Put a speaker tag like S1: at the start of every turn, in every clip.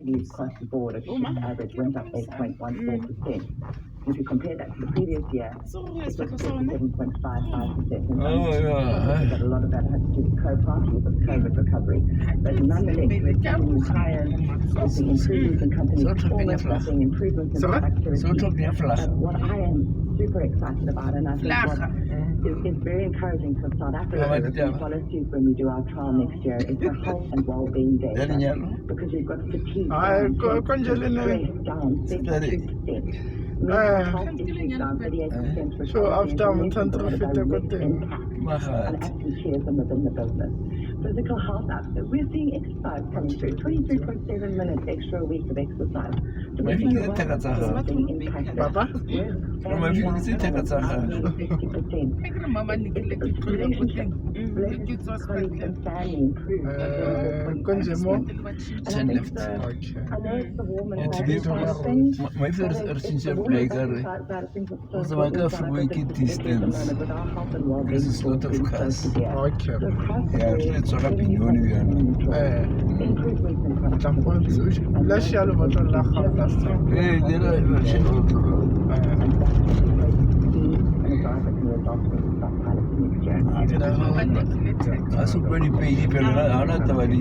S1: subsidies across the board, at least average, went up 8.14%. If you compare that to the previous year, it was 7.55%. And that a lot of that has to do with co-parties of COVID recovery. But nonetheless, we're seeing new hires, we're seeing improvements in company performance, we're seeing improvements in productivity. What I am super excited about, and I think what is very encouraging for South Africa, if we follow suit when we do our trial next year, is the health and well-being data. Because we've got fatigue down, stress down 32%. Health issues down 38%.
S2: So after I'm trying to fit the good thing.
S1: And absenteeism within the business. Physical health up. So we're seeing exercise coming through. 23.7 minutes extra a week of exercise. So we're seeing impacted.
S2: Papa?
S1: Relationships, colleagues and family improve. And I think I know it's the warm and it's with our health and well-being.
S3: There's a lot of cars.
S2: Okay.
S3: Yeah, it's all up in your
S2: Let's share about the last time.
S3: Hey, there are also pretty pay people are not the very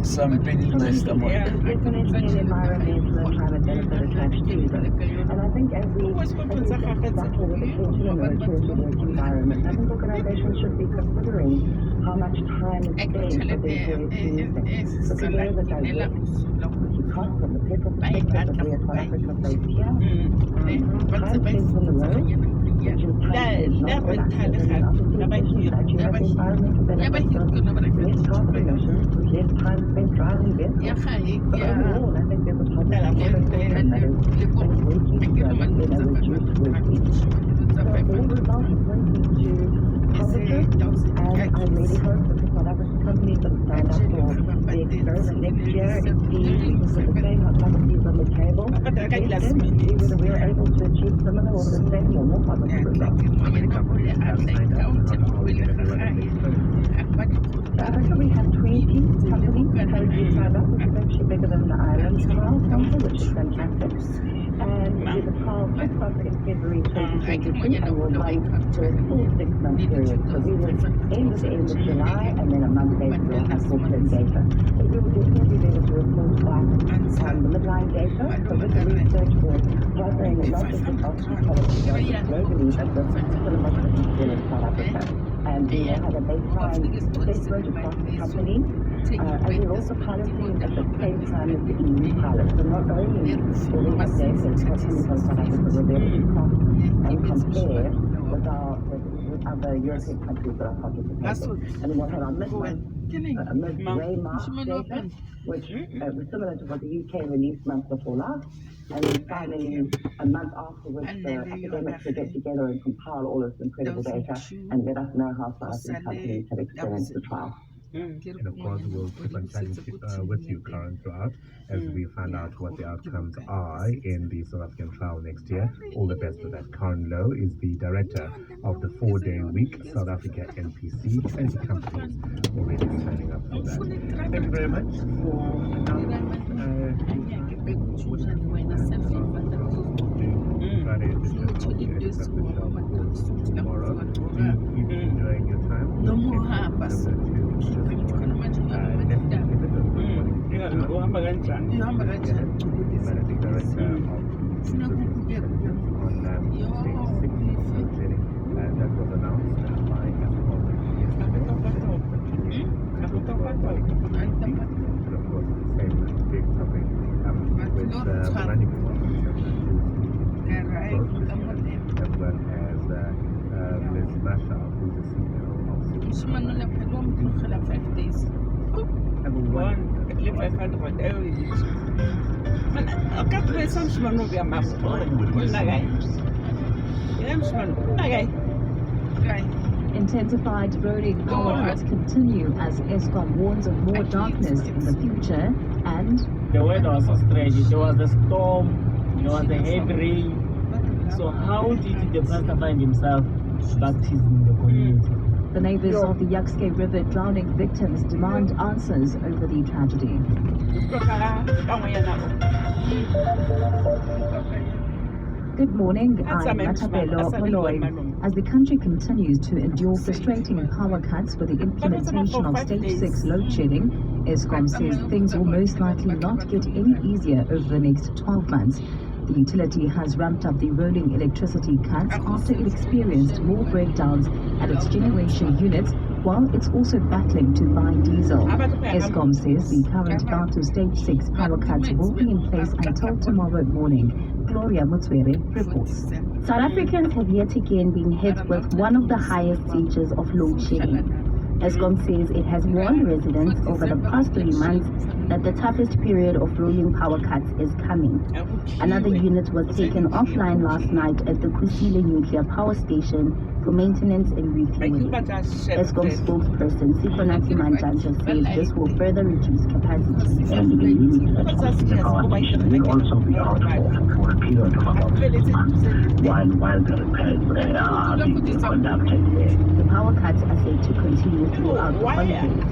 S3: some penny nice
S1: definitely an environmental and climate benefit attached to them. And I think as we battle with the tension in the maturity work environment, I think organizations should be considering how much time is spent for their employees. Because there is a direct cost from the people perspective that we as South Africa face here. Time spent on the road, which is time not productive, and opportunities that you have the environmental benefits of less carbon emissions, less time spent driving vehicles. But overall, I think there's a positive correlation that is working together in a reduced work week. So the result is pointing to positive, and I really hope that the South African companies that stand up for the experiment next year is seen with the same hypotheses on the table. Yes, then see whether we are able to achieve similar or the same or more positive results. So I think we have 20 companies currently signed up, which is actually bigger than the Ireland trial, Tambo, which is fantastic. And the trial kicks off in February 2022 and will run for a full 6-month period. So we will end at the end of July, and then a month later we'll have full-term data. But we will definitely be able to report back on the midline data. So with the research, we're gathering not just the Boston policy globally, but the cinema in South Africa. And we will have a baseline assessment across the company. And we're also piloting at the same time as the EU pilot. So not only will we have data across South Africa, we'll be able to cross and compare with other European countries that are participating. And then we'll have our mid-way March data, which was similar to what the UK released months before last. And then finally, a month afterwards, the academics will get together and compile all of this incredible data and let us know how South African companies have experienced the trial.
S4: And of course, we'll keep on chatting with you, Karen, throughout as we find out what the outcomes are in the South African trial next year. All the best with that. Karen Lowe is the director of the 4-day week South Africa NPC. 20 companies already signing up for that. Thank you very much for Friday edition of the tomorrow. Keep enjoying your time.
S5: No more habas.
S4: That was announced by yesterday. Of course, the same big topic with running as well as Liz Masha, who's the CEO of
S6: Intensified roading hours continue as Eskom warns of more darkness in the future, and
S7: the weather was so strange. There was a storm, there was a heavy rain,
S5: So how did the pastor find himself baptized in the community?
S6: The neighbors of the Yukske River drowning victims demand answers over the tragedy. Good morning, I'm Matabelo Moloi. As the country continues to endure frustrating power cuts with the implementation of Stage 6 load shedding, Eskom says things will most likely not get any easier over the next 12 months. The utility has ramped up the rolling electricity cuts after it experienced more breakdowns at its generation units, while it's also battling to buy diesel. Eskom says the current bout of Stage 6 power cuts will be in place until tomorrow morning. Gloria Mutswere reports.
S7: South Africans have yet again been hit with one of the highest stages of load shedding. Eskom says it has warned residents over the past 3 months that the toughest period of rolling power cuts is coming. Another unit was taken offline last night at the Kusile nuclear power station for maintenance and refueling. Eskom spokesperson Sikonati Manjanja says this will further reduce capacity.
S8: And the units at the power station will also be out for a period of about 6 months while the repairs are being conducted there.
S7: The power cuts are said to continue throughout the holidays.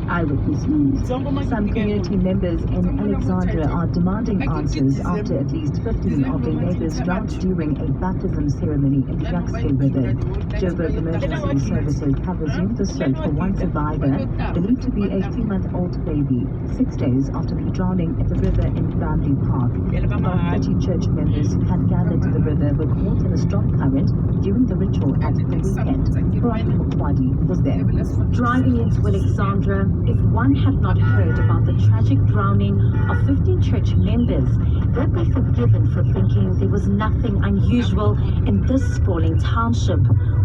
S7: Eyewitness News.
S6: Some community members in Alexandria are demanding answers after at least 15 of their neighbors drowned during a baptism ceremony in Yukske River. Joburg Emergency Services have resumed the search for one survivor, believed to be a 3-month-old baby, 6 days after the drowning at the river in Bramley Park. About 30 church members who had gathered to the river were caught in a strong current during the ritual at the weekend. Veronica Mukwadi was there.
S9: Driving into Alexandria, if one had not heard about the tragic drowning of 15 church members, they'd be forgiven for thinking there was nothing unusual in this sprawling township.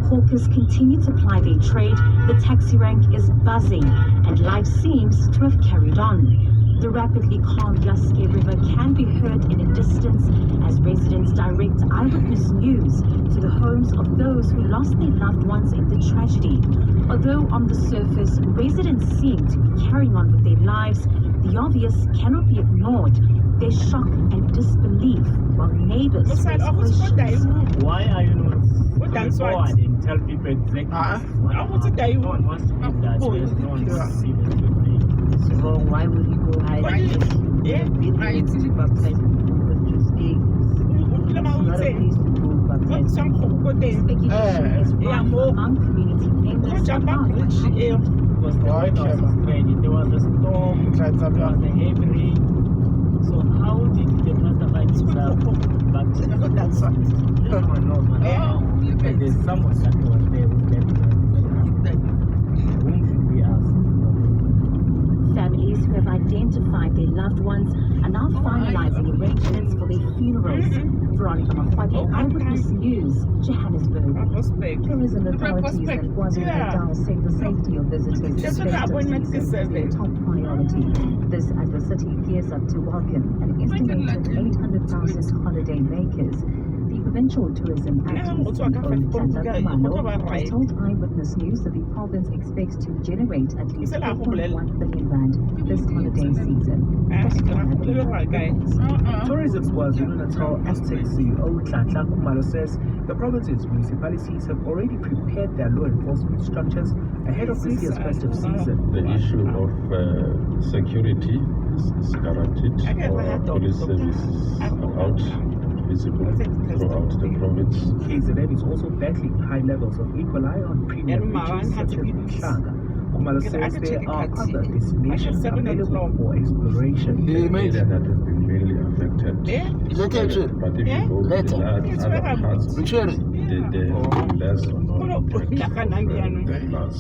S9: Hawkers continue to ply their trade, the taxi rank is buzzing, and life seems to have carried on. The rapidly calm Yukske River can be heard in a distance as residents direct eyewitness news to the homes of those who lost their loved ones in the tragedy. Although on the surface, residents seem to be carrying on with their lives, the obvious cannot be ignored. Their shock and disbelief, while neighbors raise questions.
S5: Why are you not going forward and tell people exactly what must be that there's no one to see the thing?
S10: So why would you go hide? It's not a place to go baptize.
S9: Speculation is rife among community members and partners.
S5: Because the weather was strange. There was a storm, there was a heavy rain. So how did the pastor find himself baptized? No one knows, man. But there's someone that was there who left him. Whom should we ask?
S9: Families who have identified their loved ones are now finalizing arrangements for their funerals. Veronica Makwadi, Eyewitness News, Johannesburg.
S6: Tourism authorities in KwaZulu-Natal say the safety of visitors this festive season is their top priority. This as the city gears up to welcome an estimated 800,000 holiday makers. The provincial tourism acting CEO Tanda Kumalo has told Eyewitness News that the province expects to generate at least 4.1 billion rand this holiday season.
S11: Tourism KwaZulu-Natal acting CEO Tanda Kumalo says the province's municipalities have already prepared their law enforcement structures ahead of this year's festive season.
S12: The issue of security is guaranteed. Our police services are out visible throughout the province.
S11: KZN is also battling high levels of E. coli on premium beaches such as Mosala. Kumalo says there are other destinations available for exploration.
S12: The area that has been mainly affected, but if you go to the other parts, the less or no impact plus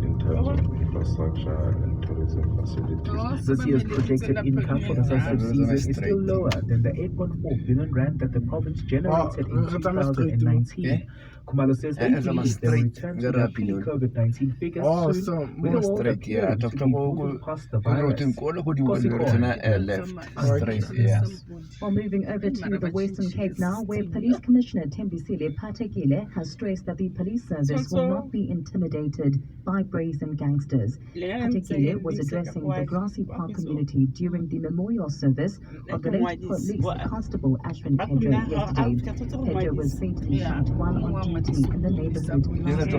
S12: in terms of infrastructure and tourism facilities.
S11: This year's projected income for the festive season is still lower than the 8.4 billion rand that the province generated in 2019. Khumalo says they
S3: As I'm
S11: believe they will
S3: straight,
S11: return to
S3: the
S11: their
S3: rapid.
S11: pre-COVID-19 figures soon,
S2: Awesome.
S11: with the world
S3: Straight, yeah.
S11: appearing to
S3: After
S11: be
S3: go,
S11: moving past the
S3: go
S11: virus.
S3: to left, straight, yes.
S6: Well, moving over to the Western Cape now, where Police Commissioner Thembisile Patekile has stressed that the police service will not be intimidated by brazen gangsters. Patekile was addressing the Grassy Park community during the memorial service of the late police constable Ashwin Pedro yesterday. Pedro was fatally shot while on duty in the neighborhood last week. Kevin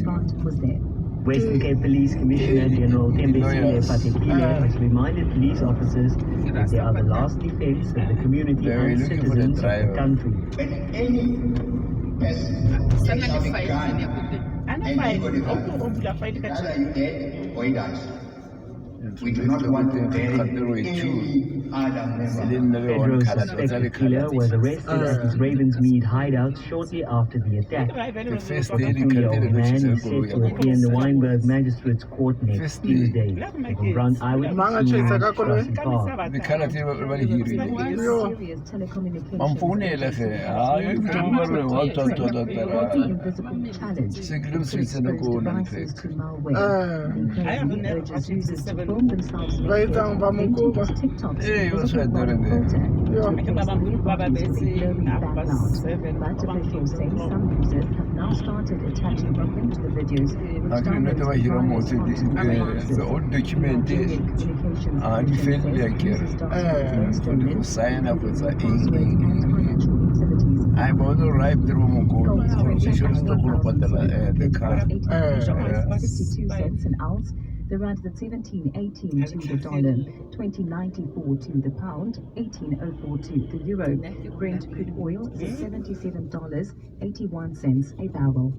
S6: Grant was there.
S5: Western Cape Police Commissioner General Thembisile Patekile has reminded police officers that they are the last defense of the community and citizens of the country.
S8: When any person takes out a gun, anybody either you dead or you dies. We do not want to bury any other member.
S5: Pedro's suspected killer was arrested at his Ravensmead hideout shortly after the attack. The 43-year-old man is set to appear in the Wynberg Magistrates Court next Tuesday. From Brown Eyewitness News, Grassy Park.
S6: Serious telecommunications challenge devices to malware. Incredibly urges users to film themselves naked, then to post TikToks but officials say some users have now started attaching a link to the videos which downloads
S3: I want to ride the room the car.
S6: 62 cents an ounce. The rand at 17.18 to the dollar, 20.94 to the pound, 18.04 to the euro. Brent crude oil is $77.81 a barrel.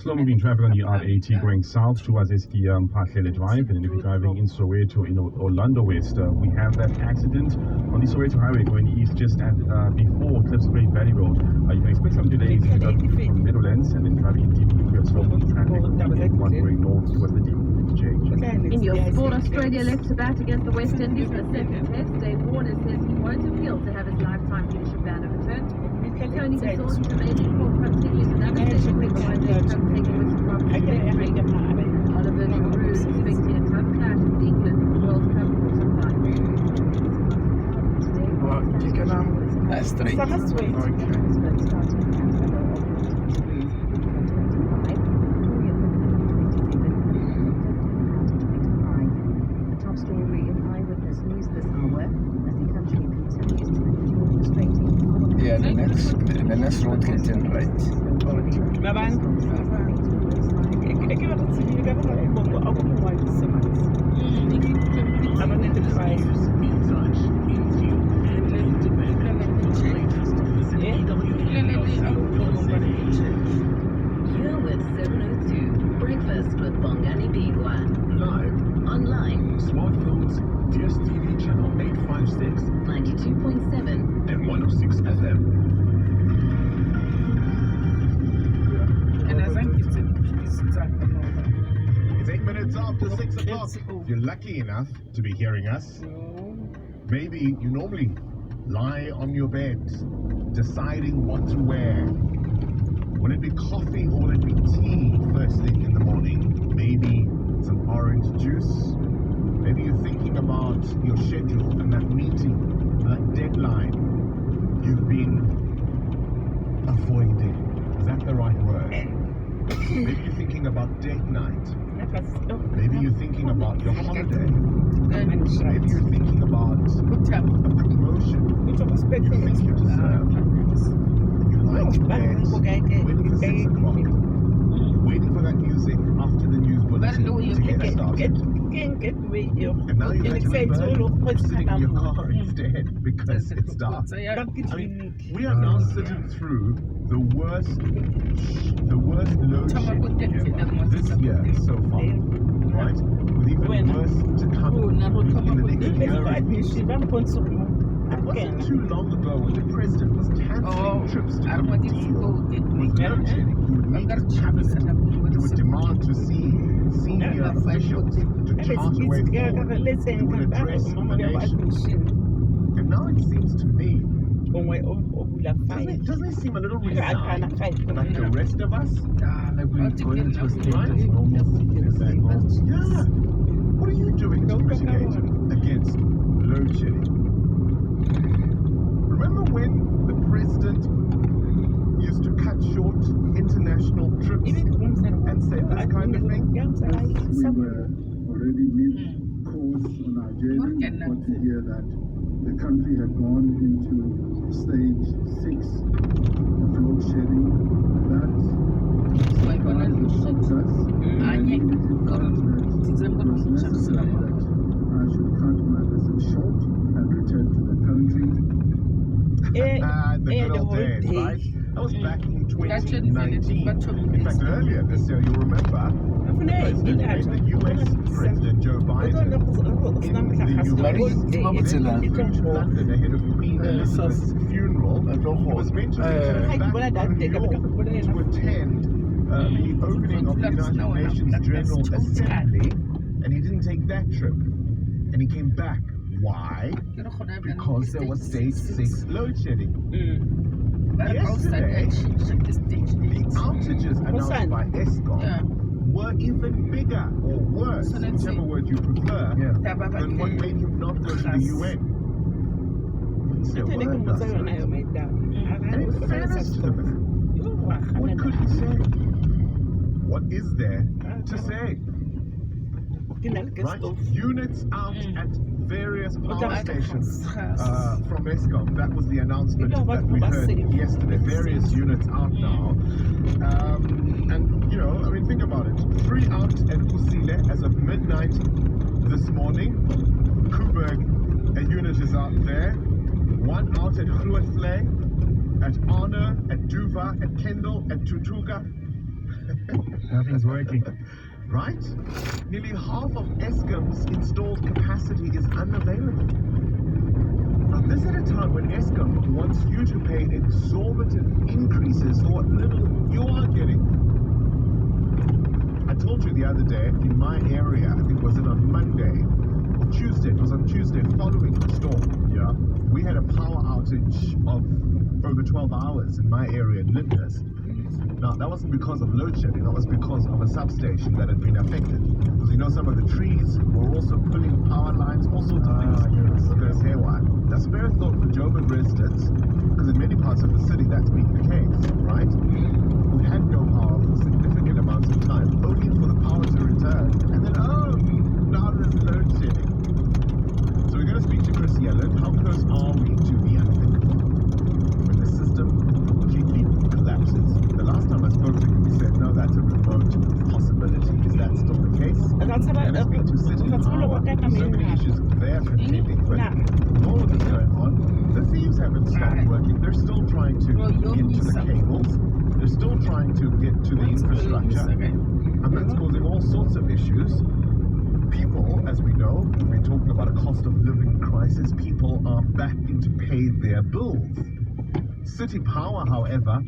S13: Slow-moving traffic on the R80 going south towards Pahlele Drive, and if you're driving in Soweto in Orlando West, we have that accident on the Soweto Highway going east just at before Cliffspray Valley Road. You can expect some delays if you're driving from Meadowlands and then driving in deep into slow-moving traffic. One going north towards the deep interchange.
S14: In your sport, Australia left to bat against the West Indies in the second test. Dave Warner says he won't appeal to have his lifetime leadership ban overturned. Tony Desau's amazing call continues another session with the World Cup taking with from victory. Oliver Giroud is expecting a tough clash with England in the World Cup quarterfinal.
S3: That's straight.
S6: The top story in Eyewitness News this hour as the country continues to endure frustrating.
S3: Yeah, the next road gets in right.
S15: You're with 702 Breakfast with Bongani Bingwa.
S16: Live,
S15: online,
S16: smartphones, DSTV channel 856,
S15: 92.7
S16: and 106 FM. It's 8 minutes after 6 o'clock. If you're lucky enough to be hearing us, maybe you normally lie on your bed deciding what to wear. Will it be coffee or will it be tea first thing in the morning? Maybe some orange juice? Maybe you're thinking about your schedule and that meeting, that deadline you've been avoiding. Is that the right word? Maybe you're thinking about date night. Maybe you're thinking about your holiday. Maybe you're thinking about a promotion you think you deserve. You like to bed, waiting for 6 o'clock, waiting for that music after the news bulletin to get started. And now you have to sitting in your car instead because it's dark. I mean, we are now sitting through the worst load shedding this year so far, right? With even worse to come in the next year. It wasn't too long ago when the president was cancelling trips to the Maldives with load shedding. He would meet his cabinet. He would demand to see senior officials to chart a way forward. He would address the nation. And now it seems to me Doesn't it seem a little resigned, like the rest of us?
S11: Like we're going into a state of normalcy.
S16: Yeah. What are you doing to mitigate against load shedding? Remember when the president used to cut short international trips and say this kind of thing?
S2: We were already mid-course on our journey. We got to hear that the country had gone into stage 6 of load shedding. That surprised and shocked us. And it was necessary that I should cut my visit short and return to the country.
S16: The good old days, right? That was back in 2019. In fact, earlier this year, you'll remember, the US President Joe Biden in the US flew to London ahead of Queen Elizabeth's funeral. He was meant to return back to New York to attend the opening of the United Nations General Assembly, and he didn't take that trip. And he came back. Why? Because there was stage 6 load shedding. Yesterday, the outages announced by ESCOM were even bigger or worse, whichever word you prefer, than what made him not go to the UN. And in fairness to the man, what could he say? What is there to say? Right? Units out at various power stations from ESCOM. That was the announcement that we heard yesterday. Various units out now. And, you know, I mean, think about it. 3 out at Mosala as of midnight this morning. Boksburg, a unit is out there. 1 out at Grootflay, at Arno, at Duva, at Kendall, at Tutuka.
S11: Nothing's working.
S16: Right? Nearly half of ESCOM's installed capacity is unavailable. Now, this at a time when ESCOM wants you to pay exorbitant increases for what little you are getting. I told you the other day, in my area, I think was it on Monday or Tuesday, it was on Tuesday following the storm. Yeah. We had a power outage of over 12 hours in my area in Lyndhurst. Now, that wasn't because of load shedding, that was because of a substation that had been affected. Because you know, some of the trees were also pulling power lines, all sorts of things. So there's haywire. Now, spare a thought for Joburg residents, because in many parts of the city that's been the case, right? Who had no power for significant amounts of time, only for the power to return. And then, oh, now there's load shedding. So we're going to speak to Chris Yellen. How close are we to the unthinkable? When the system completely collapses. The last time I spoke to him, he said, no, that's a remote possibility. Is that still the case? And I speak to City Power. So many issues there contending, but all of this going on, the thieves haven't stopped working. They're still trying to get to the cables. They're still trying to get to the infrastructure. And that's causing all sorts of issues. People, as we know, we've been talking about a cost of living crisis. People are back to pay their bills. City Power, however,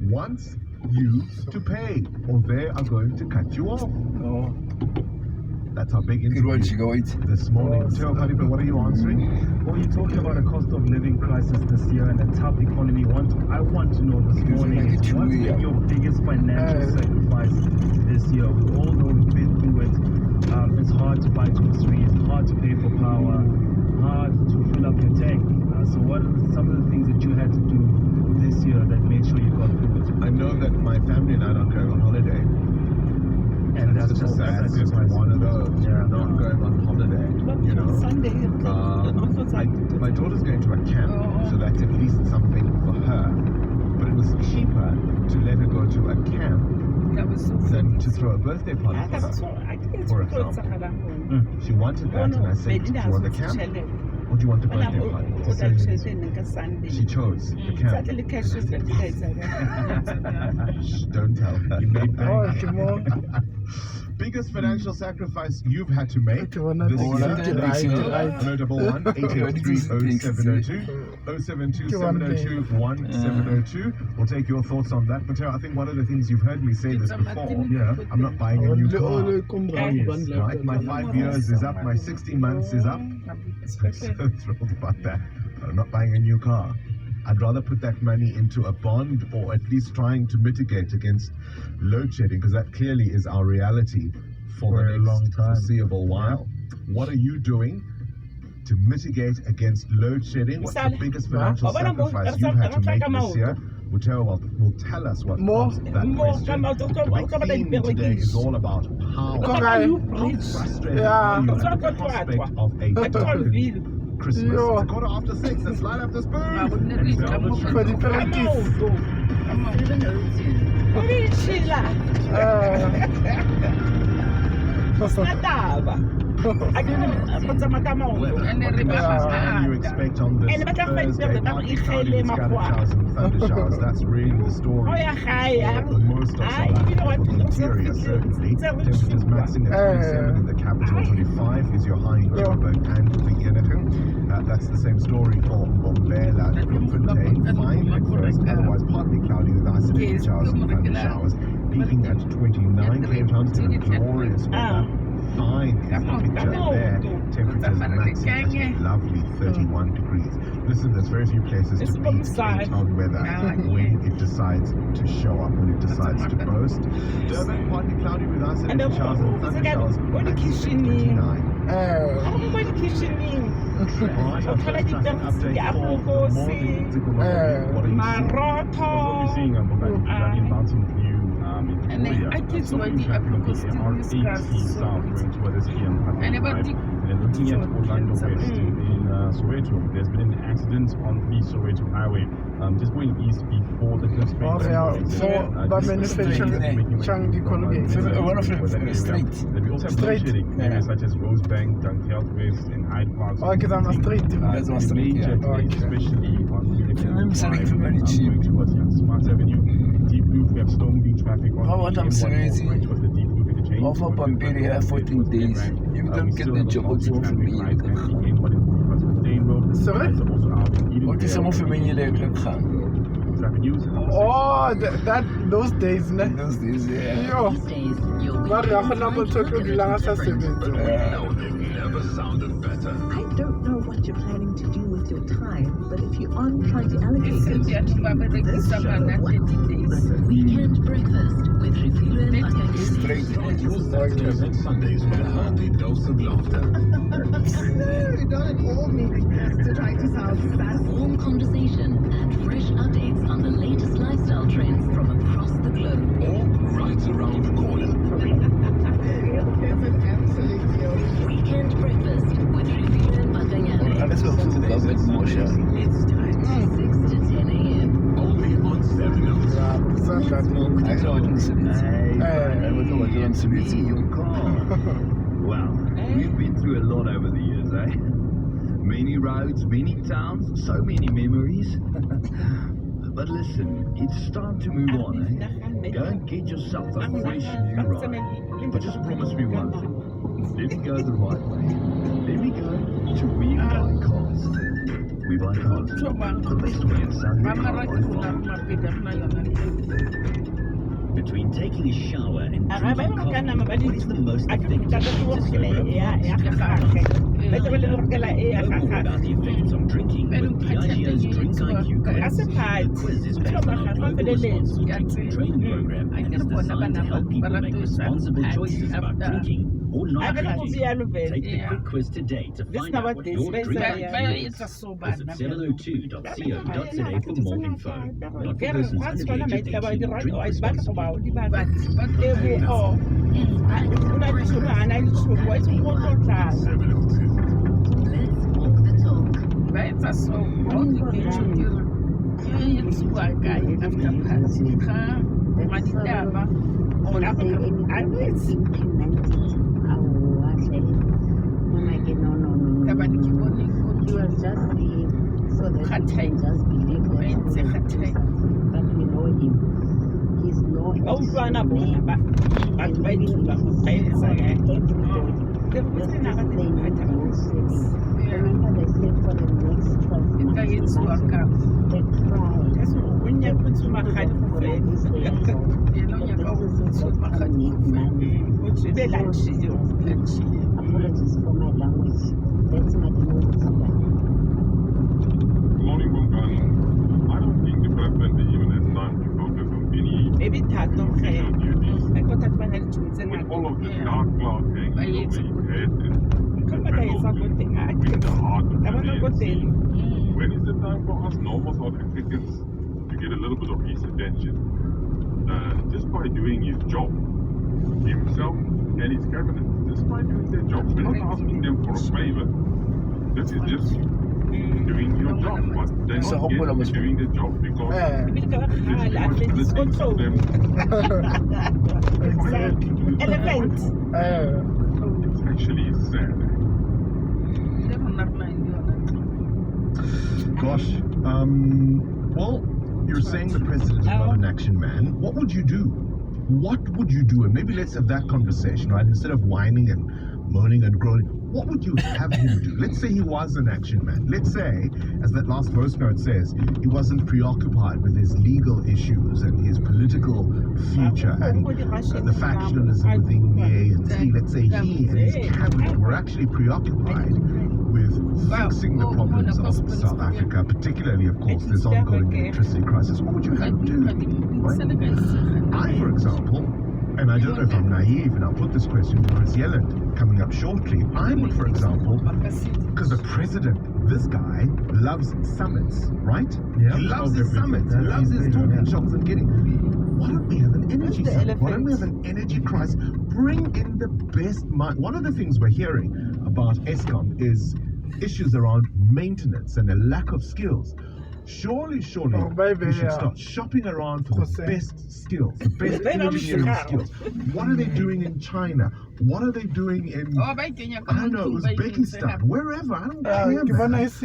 S16: wants you to pay, or they are going to cut you off. Oh. That's our big interview this morning. Tell Hariba, what are you answering?
S11: Well, you're talking about a cost of living crisis this year and a tough economy. I want to know this morning is what's been your biggest financial sacrifice this year? We all know we've been through it. It's hard to buy groceries, hard to pay for power, hard to fill up your tank. So what are some of the things that you had to do this year that made sure you got through it?
S16: I know that my family and I are not going on holiday. And that's just one of those. Yeah. Not going on holiday. You know. My daughter's going to a camp, so that's at least something for her. But it was cheaper to let her go to a camp than to throw a birthday party for example. She wanted that, and I said, do you want the camp? Or do you want the birthday party? She chose the camp. Shh, don't tell her. You made bank. Biggest financial sacrifice you've had to make this year? Notable one, 883-0702, 072-702-1702. We'll take your thoughts on that. But I think one of the things you've heard me say this before, I'm not buying a new car. Right? My 5 years is up, my 16 months is up. I'm so thrilled about that. But I'm not buying a new car. I'd rather put that money into a bond or at least trying to mitigate against load shedding, because that clearly is our reality for the next foreseeable while. What are you doing to mitigate against load shedding? What's the biggest financial sacrifice you've had to make this year? Muteo will tell us what prompted that question. The big theme today is all about how frustrated are you at the prospect of a darkened Christmas. It's a 6:15. Let's light up the spoon. What do you expect on this Thursday? Partly cloudy with scattered showers and thunder showers. That's really the story for most of South Africa. For the interior, certainly. Temperatures maxing at 27 in the capital, 25 is your high in Joburg and Vereeniging. That's the same story for Mbombela, Bloemfontein. Fine at first, otherwise partly cloudy with isolated showers and thunder showers. Peaking at 29 Cape Town, still glorious weather. Fine is the picture there. Temperatures maxing at a lovely 31 degrees. Listen, there's very few places to beat Cape Town weather when it decides to show up, when it decides to boast. Durban, partly cloudy with isolated showers and thunder showers. 29.
S13: Looking at Orlando West in Soweto, there's been an accident on the Soweto Highway. Just going east before the Cliffs Bay.
S3: There'll be also shedding areas such as Rosebank, Dunkeld West, and Hyde Park.
S13: That's on street.
S3: Especially on towards Smart Avenue. Deep Blue, we have slow moving traffic on the M1 towards the Deep Blue interchange.
S17: Offer Pampiri here 14 days. You don't get the job out for me. What is some of the many
S11: Oh, those days, ne?
S17: Those days, yeah.
S11: Yo. But I
S6: don't know what you're planning to do with your time, but if you aren't trying to allocate it,
S15: Weekend breakfast with Refuel and
S12: Straight Saturdays and Sundays with a hearty dose of laughter.
S15: Warm conversation and fresh updates on the latest lifestyle trends from across the globe.
S12: Or right around the corner.
S15: Weekend breakfast with Refuel and
S17: It's time 6 to 10 a.m.
S12: Only on 7
S18: Wow, we've been through a lot over the years, eh? Many roads, many towns, so many memories. But listen, it's time to move on, eh? Go and get yourself a fresh new ride. But just promise me one thing. Let me go the right way. Let me go to We Buy Cars. We Buy Cars. The best way of selling your car Between taking a shower and drinking coffee, what is the most effective to slow down? Learn more about the effects of drinking with Diageo's Drink IQ quiz. The quiz is based on our global responsible drinking training program and is designed to help people make responsible choices about drinking or not drinking. Take the quick quiz today to find out what your drink IQ is. Visit 702.co.za for more info. Not for persons under the age of 18. Drink responsibly.
S1: Apologies for my language. That's my
S3: think the president even has time to focus on any official duties. With all of this dark cloud hanging over his head and with the heart of the ANC, when is the time for us normal South Africans to get a little bit of his attention? Just by doing his job, himself and his cabinet, just by doing their job. We're not asking them for a favor. This is just doing your job, but they're not doing the job because there's too much of them.
S5: Elephant.
S3: It's actually sad.
S16: Gosh, well, you're saying the president is not an action man. What would you do? What would you do? And maybe let's have that conversation, right? Instead of whining and moaning and groaning, what would you have him do? Let's say he was an action man. Let's say, as that last voice note says, he wasn't preoccupied with his legal issues and his political future and the factionalism within the ANC. Let's say he and his cabinet were actually preoccupied with fixing the problems of South Africa, particularly, of course, this ongoing electricity crisis. What would you have him do? Right? I, for example, and I don't know if I'm naive, and I'll put this question to Chris Yelland coming up shortly. I would, for example, because the president, this guy, loves summits, right? Yeah. He loves his summits, he loves his talking shops and getting... Why don't we have an energy summit? Why don't we have an energy crisis? Bring in the best mind. One of the things we're hearing about Eskom is issues around maintenance and a lack of skills. Surely, we should start shopping around for the best skills, the best engineering skills. What are they doing in China? What are they doing in, I don't know, Uzbekistan, wherever, I don't care, man.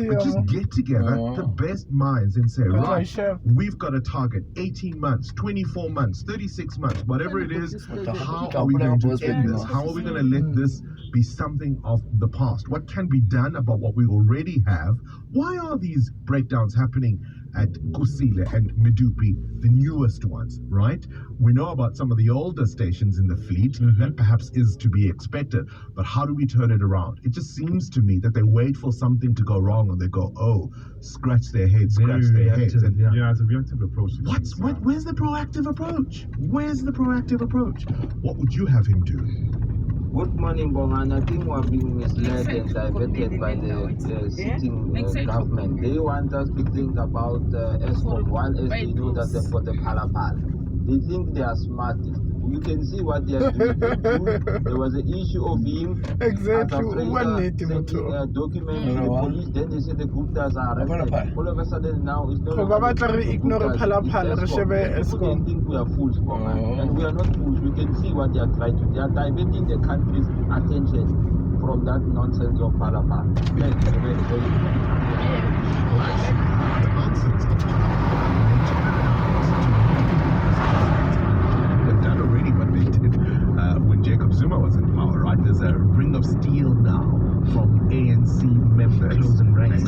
S16: But just get together the best minds and say, right, we've got a target, 18 months, 24 months, 36 months, whatever it is, how are we going to end this? How are we going to let this be something of the past? What can be done about what we already have? Why are these breakdowns happening at Kusile and Medupi, the newest ones, right? We know about some of the older stations in the fleet, that perhaps is to be expected, but how do we turn it around? It just seems to me that they wait for something to go wrong and they go, oh, scratch their heads. And
S13: it's a reactive approach.
S16: Where's the proactive approach? Where's the proactive approach? What would you have him do?
S19: Good morning, Bongan. I think we are being misled and diverted by the sitting government. They want us to think about Eskom while they know that they've got the palapal. They think they are smart. You can see what they are doing. There was an issue of him sending a document to the police. Then they said the Guptas are arrested. All of a sudden now it's not they think we are fools, and we are not fools. We can see what they are trying to do. They are diverting the country's attention from that nonsense of Palapa.
S16: When Jacob Zuma was in power, right? There's a ring of steel now from ANC members.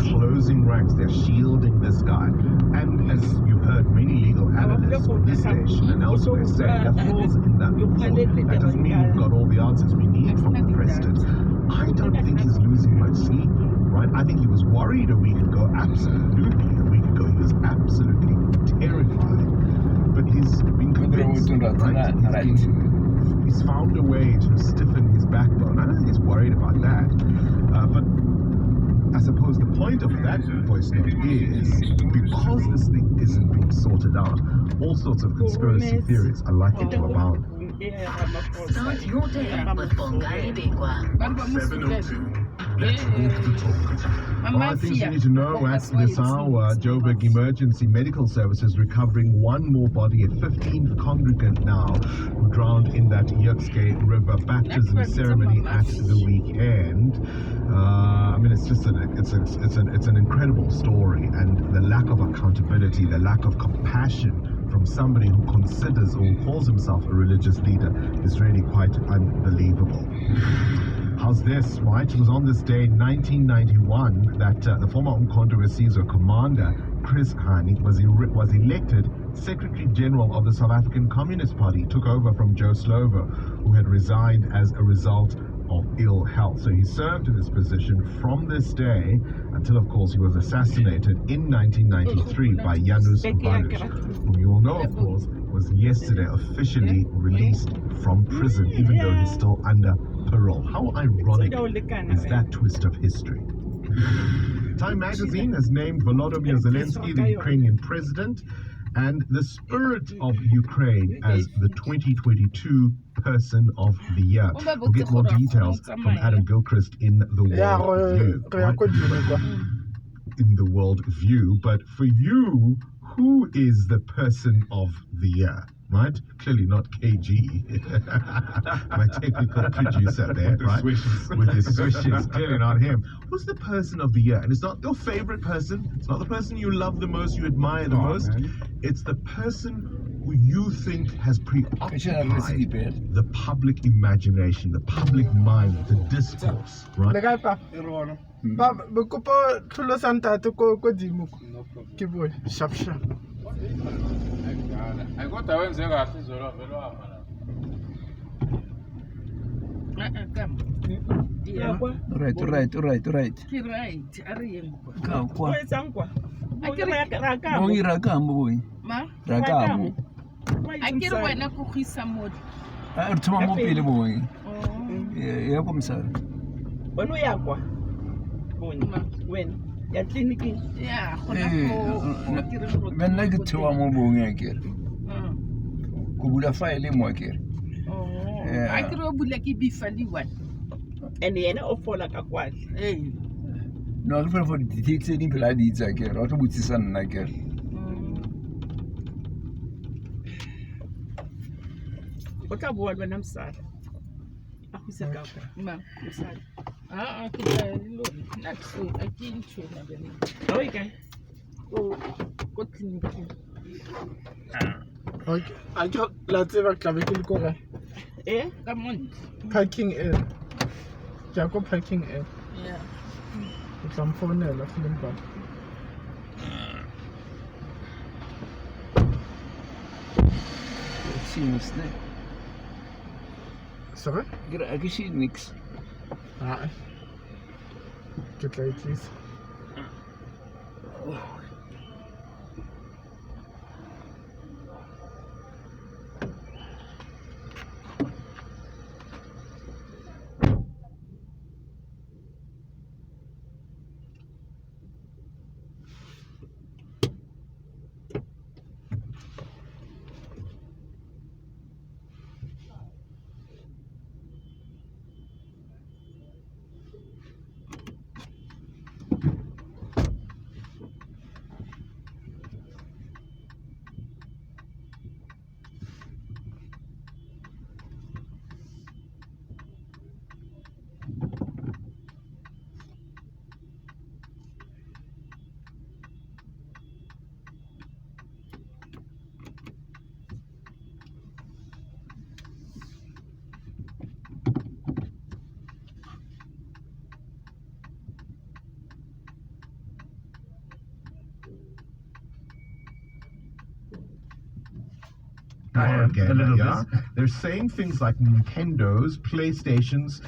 S16: Closing ranks. They're shielding this guy. And as you've heard many legal analysts on this station and elsewhere say, there are flaws in that report. That doesn't mean we've got all the answers we need from the president. I don't think he's losing much sleep, right? I think he was worried a week ago, absolutely. A week ago, he was absolutely terrified. But he's been convinced, right? He's found a way to stiffen his backbone. I don't think he's worried about that. But I suppose the point of that voice note is, because this thing isn't being sorted out, all sorts of conspiracy theories are likely to abound.
S15: Start your day with Bongai Bigwa.
S16: 7:02. Let's walk the talk. All right, things you need to know at this hour. Joburg Emergency Medical Services recovering one more body, a 15th congregant now, who drowned in that Yukske River baptism ceremony at the weekend. I mean, it's just it's an incredible story, and the lack of accountability, the lack of compassion from somebody who considers or calls himself a religious leader is really quite unbelievable. How's this, right? It was on this day, 1991, that the former Umkhonto weSizwe commander, Chris Hani, was elected Secretary General of the South African Communist Party. He took over from Joe Slovo, who had resigned as a result
S12: of ill health. So he served in this position from this day until, of course, he was assassinated in 1993 by Janusz Walus, whom you all know, of course, was yesterday officially released from prison, even though he's still under parole. How ironic is that twist of history? Time magazine has named Volodymyr Zelensky the Ukrainian president and the spirit of Ukraine as the 2022 person of the year. We'll get more details from Adam Gilchrist in the World View. In the World View, but for you, who is the person of the year? Right? Clearly not KG, my technical producer there, right? With his swishes, clearly not him. Who's the person of the year? And it's not your favorite person, it's not the person you love the most, you admire the most. It's the person who you think has preoccupied the public imagination, the public mind, the discourse, right?
S3: And the end of all like a quad.
S17: No, I'm for the takes any pladies I care, or to put his son like it.
S3: What a word when I'm sad. I'm sad. Next week, I can't train. Okay. Go clinic.
S20: Okay. I got let's say clavicle correct.
S3: Eh? Come on.
S20: Packing in. Jacob packing in.
S3: Yeah.
S20: Some phone there, let's link up.
S17: Seems ne?
S20: Sorry?
S17: I can see nix.
S20: Get late, please.
S12: Again, yeah. They're saying things like Nintendos, PlayStations,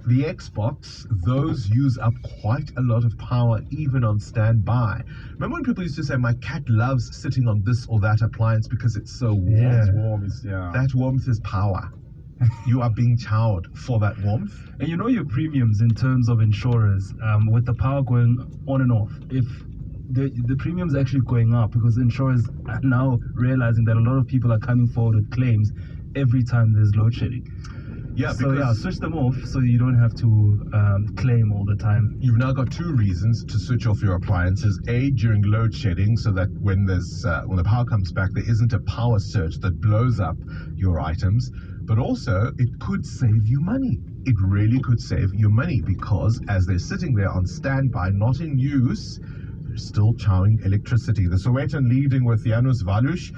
S12: the Xbox, those use up quite a lot of power even on standby. Remember when people used to say, my cat loves sitting on this or that appliance because it's so warm?
S13: Yeah, it's warm,
S12: That warmth is power. You are being chowed for that warmth.
S11: And you know your premiums in terms of insurers, with the power going on and off. If the premiums actually going up because insurers are now realizing that a lot of people are coming forward with claims every time there's load shedding.
S12: Yeah,
S11: so switch them off so you don't have to claim all the time.
S12: You've now got two reasons to switch off your appliances. A, during load shedding, so that when the power comes back, there isn't a power surge that blows up your items. But also, it could save you money. It really could save you money because as they're sitting there on standby, not in use, they're
S21: still chowing electricity. The Sowetan leading with Janus Valush,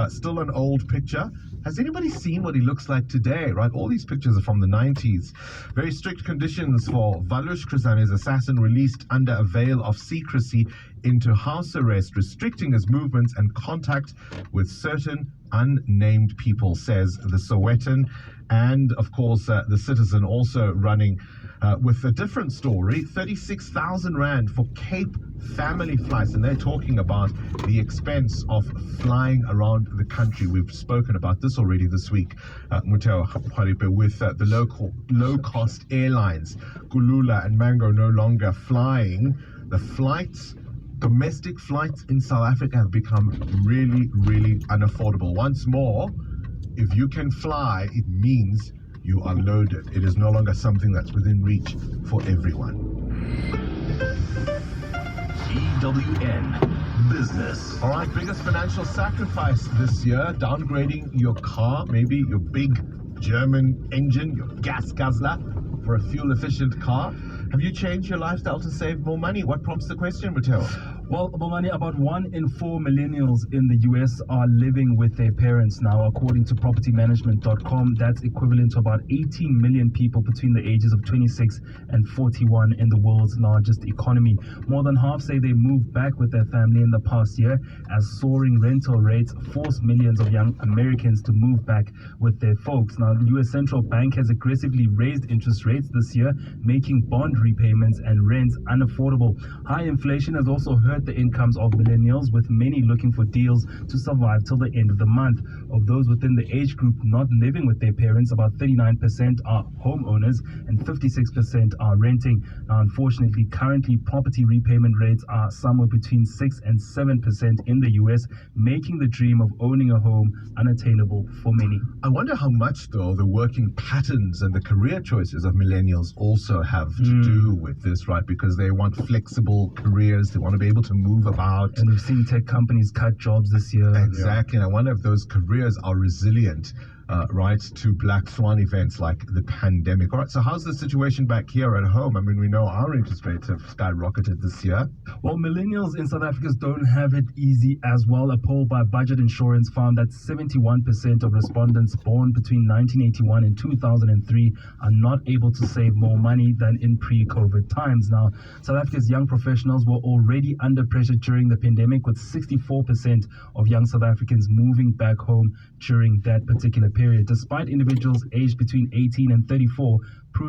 S21: still an old picture. Has anybody seen what he looks like today, right? All these pictures are from the 90s. Very strict conditions for Valush Krisane's assassin, released under a veil of secrecy into house arrest, restricting his movements and contact with certain unnamed people, says the Sowetan. And of course, the Citizen also running with a different story, 36,000 Rand for Cape family flights. And they're talking about the expense of flying around the country. We've spoken about this already this week, Muteo Khwalipe, with the low-cost airlines. Kulula and Mango no longer flying. The flights, domestic flights in South Africa have become really, really unaffordable. Once more, if you can fly, it means you are loaded. It is no longer something that's within reach for everyone.
S22: EWN Business.
S21: All right, biggest financial sacrifice this year, downgrading your car, maybe your big German engine, your gas guzzler, for a fuel-efficient car. Have you changed your lifestyle to save more money? What prompts the question, Matteo?
S11: Well, Bomani, about 1 in 4 millennials in the US are living with their parents now, according to propertymanagement.com. That's equivalent to about 18 million people between the ages of 26 and 41 in the world's largest economy. More than half say they moved back with their family in the past year, as soaring rental rates force millions of young Americans to move back with their folks. Now, the US Central Bank has aggressively raised interest rates this year, making bond repayments and rents unaffordable. High inflation has also hurt the incomes of millennials, with many looking for deals to survive till the end of the month. Of those within the age group not living with their parents, about 39% are homeowners and 56% are renting. Now, unfortunately, currently property repayment rates are somewhere between 6 and 7% in the US, making the dream of owning a home unattainable for many.
S21: I wonder how much, though, the working patterns and the career choices of millennials also have to do with this, right? Because they want flexible careers, they want to be able to move about.
S11: And we've seen tech companies cut jobs this year.
S21: Exactly. And I wonder if those careers are resilient, right, to black swan events like the pandemic. All right, so how's the situation back here at home? I mean, we know our interest rates have skyrocketed this year.
S11: Well, millennials in South Africa don't have it easy as well. A poll by Budget Insurance found that 71% of respondents born between 1981 and 2003 are not able to save more money than in pre-COVID times. Now, South Africa's young professionals were already under pressure during the pandemic, with 64% of young South Africans moving back home during that particular period, despite individuals aged between 18 and 34 proving